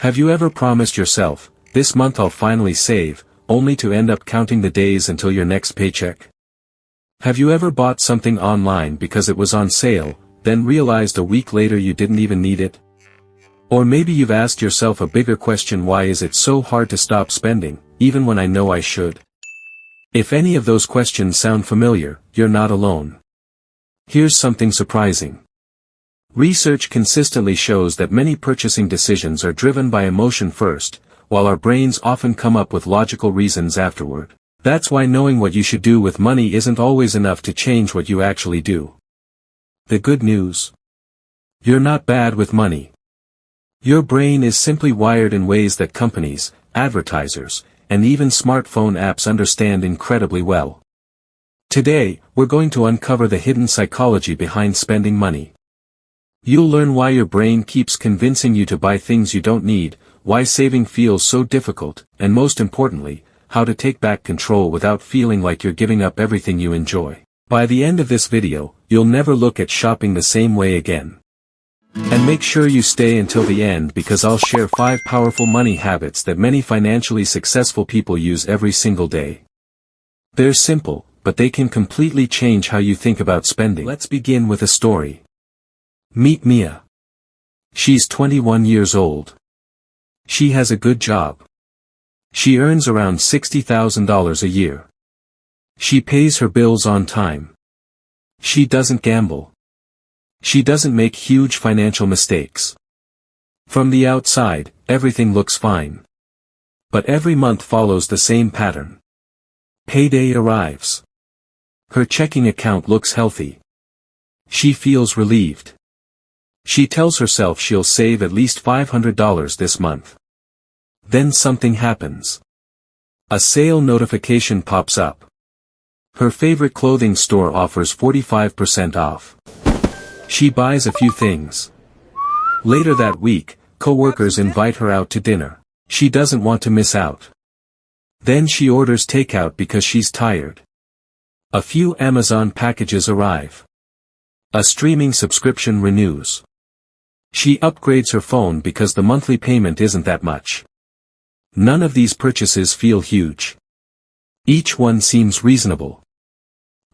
Have you ever promised yourself, this month I'll finally save, only to end up counting the days until your next paycheck? Have you ever bought something online because it was on sale, then realized a week later you didn't even need it? Or maybe you've asked yourself a bigger question: why is it so hard to stop spending, even when I know I should? If any of those questions sound familiar, you're not alone. Here's something surprising. Research consistently shows that many purchasing decisions are driven by emotion first, while our brains often come up with logical reasons afterward. That's why knowing what you should do with money isn't always enough to change what you actually do. The good news: you're not bad with money. Your brain is simply wired in ways that companies, advertisers, and even smartphone apps understand incredibly well. Today, we're going to uncover the hidden psychology behind spending money. You'll learn why your brain keeps convincing you to buy things you don't need, why saving feels so difficult, and most importantly, how to take back control without feeling like you're giving up everything you enjoy. By the end of this video, you'll never look at shopping the same way again. And make sure you stay until the end, because I'll share 5 powerful money habits that many financially successful people use every single day. They're simple, but they can completely change how you think about spending. Let's begin with a story. Meet Mia. She's 21 years old. She has a good job. She earns around $60,000 a year. She pays her bills on time. She doesn't gamble. She doesn't make huge financial mistakes. From the outside, everything looks fine. But every month follows the same pattern. Payday arrives. Her checking account looks healthy. She feels relieved. She tells herself she'll save at least $500 this month. Then something happens. A sale notification pops up. Her favorite clothing store offers 45% off. She buys a few things. Later that week, coworkers invite her out to dinner. She doesn't want to miss out. Then she orders takeout because she's tired. A few Amazon packages arrive. A streaming subscription renews. She upgrades her phone because the monthly payment isn't that much. None of these purchases feel huge. Each one seems reasonable.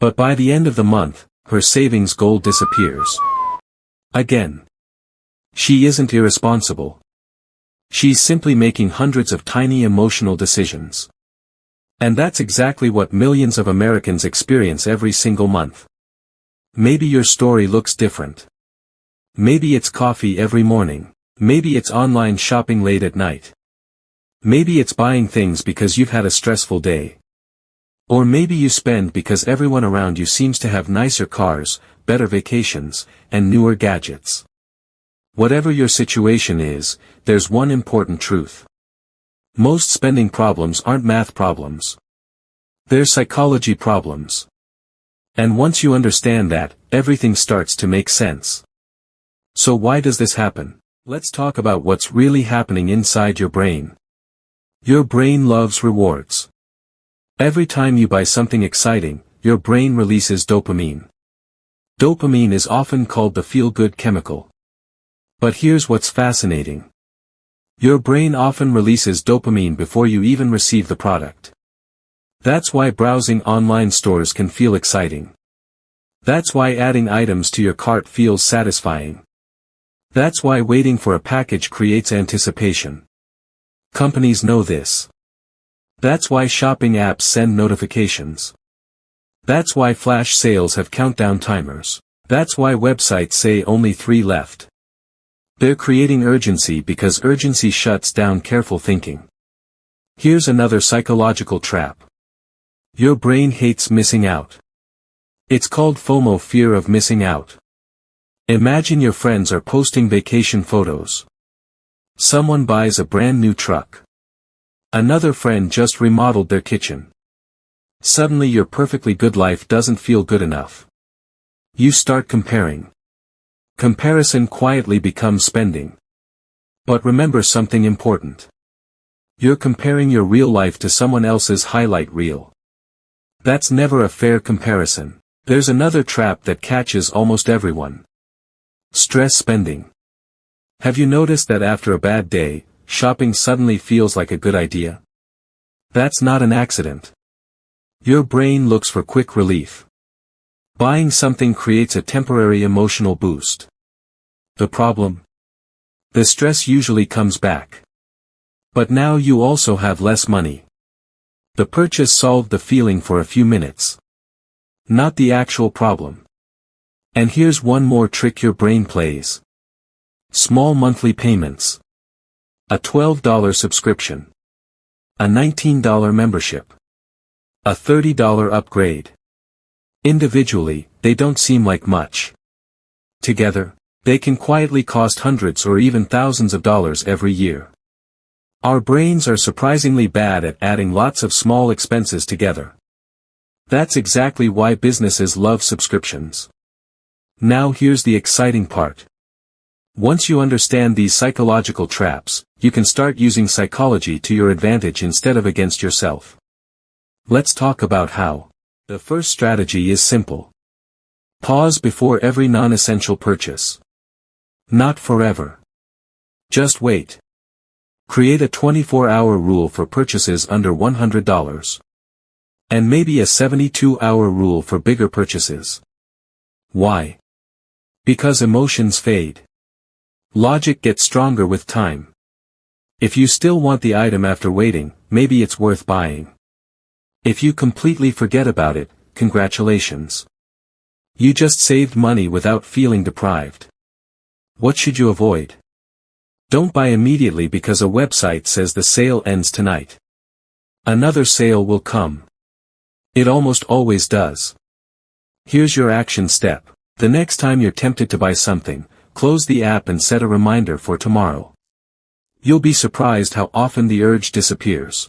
But by the end of the month, her savings goal disappears. Again. She isn't irresponsible. She's simply making hundreds of tiny emotional decisions. And that's exactly what millions of Americans experience every single month. Maybe your story looks different. Maybe it's coffee every morning. Maybe it's online shopping late at night. Maybe it's buying things because you've had a stressful day. Or maybe you spend because everyone around you seems to have nicer cars, better vacations, and newer gadgets. Whatever your situation is, there's one important truth. Most spending problems aren't math problems. They're psychology problems. And once you understand that, everything starts to make sense. So why does this happen? Let's talk about what's really happening inside your brain. Your brain loves rewards. Every time you buy something exciting, your brain releases dopamine. Dopamine is often called the feel-good chemical. But here's what's fascinating. Your brain often releases dopamine before you even receive the product. That's why browsing online stores can feel exciting. That's why adding items to your cart feels satisfying. That's why waiting for a package creates anticipation. Companies know this. That's why shopping apps send notifications. That's why flash sales have countdown timers. That's why websites say only 3 left. They're creating urgency because urgency shuts down careful thinking. Here's another psychological trap. Your brain hates missing out. It's called FOMO, fear of missing out. Imagine your friends are posting vacation photos. Someone buys a brand new truck. Another friend just remodeled their kitchen. Suddenly your perfectly good life doesn't feel good enough. You start comparing. Comparison quietly becomes spending. But remember something important. You're comparing your real life to someone else's highlight reel. That's never a fair comparison. There's another trap that catches almost everyone. Stress spending. Have you noticed that after a bad day, shopping suddenly feels like a good idea? That's not an accident. Your brain looks for quick relief. Buying something creates a temporary emotional boost. The problem? The stress usually comes back. But now you also have less money. The purchase solved the feeling for a few minutes. Not the actual problem. And here's one more trick your brain plays. Small monthly payments. A $12 subscription. A $19 membership. A $30 upgrade. Individually, they don't seem like much. Together, they can quietly cost hundreds or even thousands of dollars every year. Our brains are surprisingly bad at adding lots of small expenses together. That's exactly why businesses love subscriptions. Now here's the exciting part. Once you understand these psychological traps, you can start using psychology to your advantage instead of against yourself. Let's talk about how. The first strategy is simple. Pause before every non-essential purchase. Not forever. Just wait. Create a 24-hour rule for purchases under $100. And maybe a 72-hour rule for bigger purchases. Why? Because emotions fade. Logic gets stronger with time. If you still want the item after waiting, maybe it's worth buying. If you completely forget about it, congratulations. You just saved money without feeling deprived. What should you avoid? Don't buy immediately because a website says the sale ends tonight. Another sale will come. It almost always does. Here's your action step. The next time you're tempted to buy something, close the app and set a reminder for tomorrow. You'll be surprised how often the urge disappears.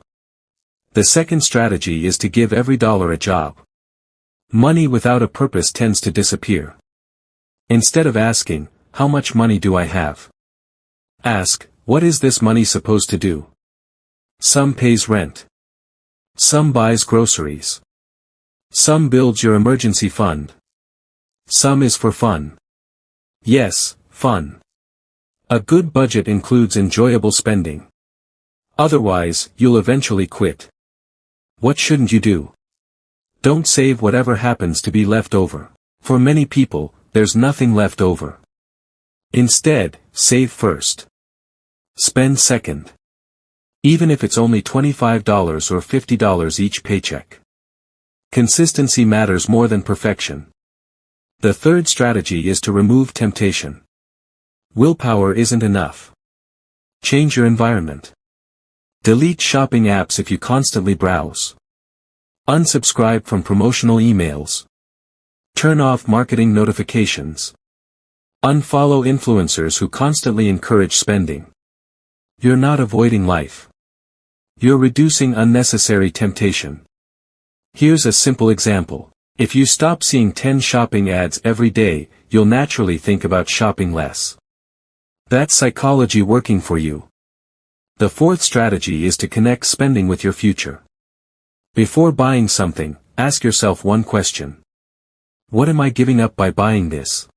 The second strategy is to give every dollar a job. Money without a purpose tends to disappear. Instead of asking, how much money do I have? Ask, what is this money supposed to do? Some pays rent. Some buys groceries. Some builds your emergency fund. Some is for fun. Yes, fun. A good budget includes enjoyable spending. Otherwise, you'll eventually quit. What shouldn't you do? Don't save whatever happens to be left over. For many people, there's nothing left over. Instead, save first. Spend second. Even if it's only $25 or $50 each paycheck. Consistency matters more than perfection. The third strategy is to remove temptation. Willpower isn't enough. Change your environment. Delete shopping apps if you constantly browse. Unsubscribe from promotional emails. Turn off marketing notifications. Unfollow influencers who constantly encourage spending. You're not avoiding life. You're reducing unnecessary temptation. Here's a simple example. If you stop seeing 10 shopping ads every day, you'll naturally think about shopping less. That's psychology working for you. The fourth strategy is to connect spending with your future. Before buying something, ask yourself one question. What am I giving up by buying this?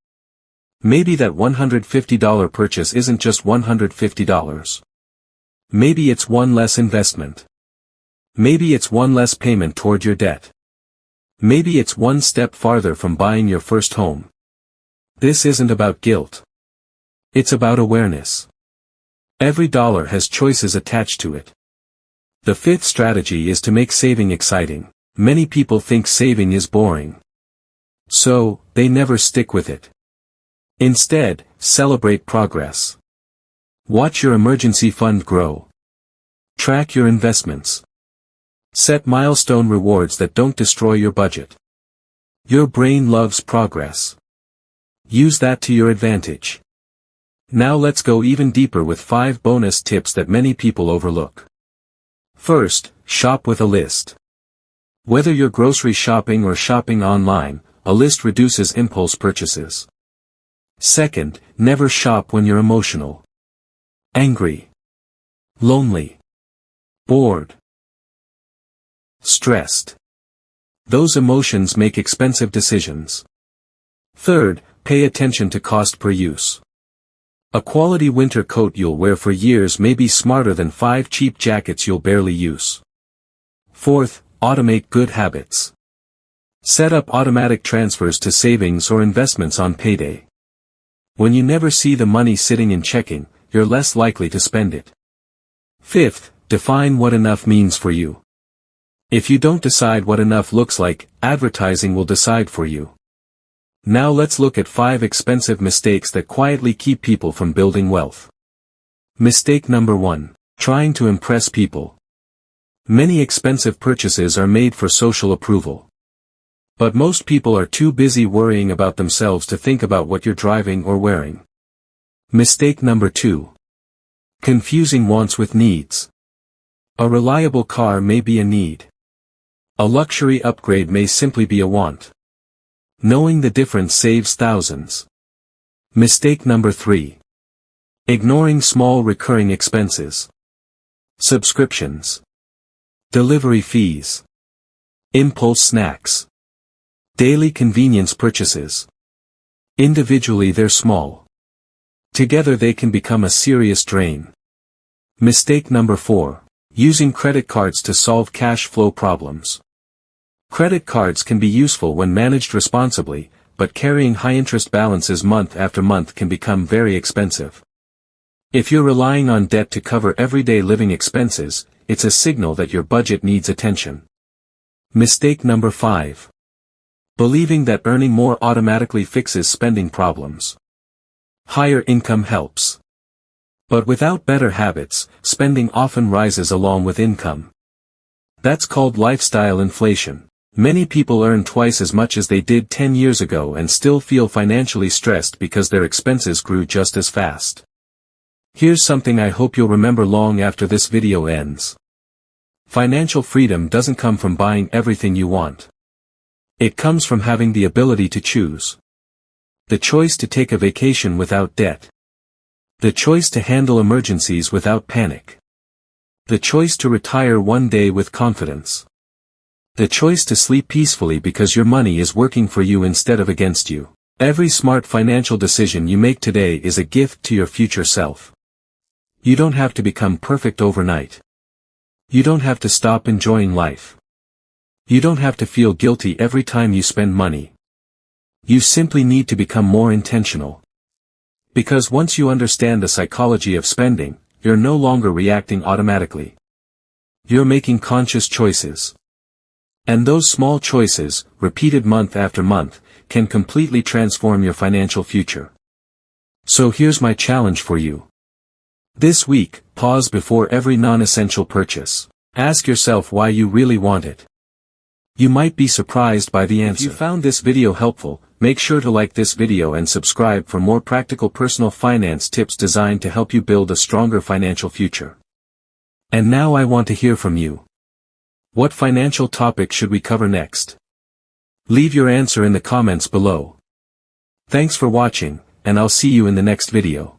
Maybe that $150 purchase isn't just $150. Maybe it's one less investment. Maybe it's one less payment toward your debt. Maybe it's one step farther from buying your first home. This isn't about guilt. It's about awareness. Every dollar has choices attached to it. The fifth strategy is to make saving exciting. Many people think saving is boring. So, they never stick with it. Instead, celebrate progress. Watch your emergency fund grow. Track your investments. Set milestone rewards that don't destroy your budget. Your brain loves progress. Use that to your advantage. Now let's go even deeper with 5 bonus tips that many people overlook. First, shop with a list. Whether you're grocery shopping or shopping online, a list reduces impulse purchases. Second, never shop when you're emotional. Angry. Lonely. Bored. Stressed. Those emotions make expensive decisions. Third, pay attention to cost per use. A quality winter coat you'll wear for years may be smarter than 5 cheap jackets you'll barely use. Fourth, automate good habits. Set up automatic transfers to savings or investments on payday. When you never see the money sitting in checking, you're less likely to spend it. Fifth, define what enough means for you. If you don't decide what enough looks like, advertising will decide for you. Now let's look at 5 expensive mistakes that quietly keep people from building wealth. Mistake number 1. Trying to impress people. Many expensive purchases are made for social approval. But most people are too busy worrying about themselves to think about what you're driving or wearing. Mistake number 2. Confusing wants with needs. A reliable car may be a need. A luxury upgrade may simply be a want. Knowing the difference saves thousands. Mistake number 3. Ignoring small recurring expenses. Subscriptions. Delivery fees. Impulse snacks. Daily convenience purchases. Individually they're small. Together they can become a serious drain. Mistake number 4. Using credit cards to solve cash flow problems. Credit cards can be useful when managed responsibly, but carrying high-interest balances month after month can become very expensive. If you're relying on debt to cover everyday living expenses, it's a signal that your budget needs attention. Mistake number 5. Believing that earning more automatically fixes spending problems. Higher income helps. But without better habits, spending often rises along with income. That's called lifestyle inflation. Many people earn twice as much as they did 10 years ago and still feel financially stressed because their expenses grew just as fast. Here's something I hope you'll remember long after this video ends. Financial freedom doesn't come from buying everything you want. It comes from having the ability to choose. The choice to take a vacation without debt. The choice to handle emergencies without panic. The choice to retire one day with confidence. The choice to sleep peacefully because your money is working for you instead of against you. Every smart financial decision you make today is a gift to your future self. You don't have to become perfect overnight. You don't have to stop enjoying life. You don't have to feel guilty every time you spend money. You simply need to become more intentional. Because once you understand the psychology of spending, you're no longer reacting automatically. You're making conscious choices. And those small choices, repeated month after month, can completely transform your financial future. So here's my challenge for you. This week, pause before every non-essential purchase. Ask yourself why you really want it. You might be surprised by the answer. If you found this video helpful, make sure to like this video and subscribe for more practical personal finance tips designed to help you build a stronger financial future. And now I want to hear from you. What financial topic should we cover next? Leave your answer in the comments below. Thanks for watching, and I'll see you in the next video.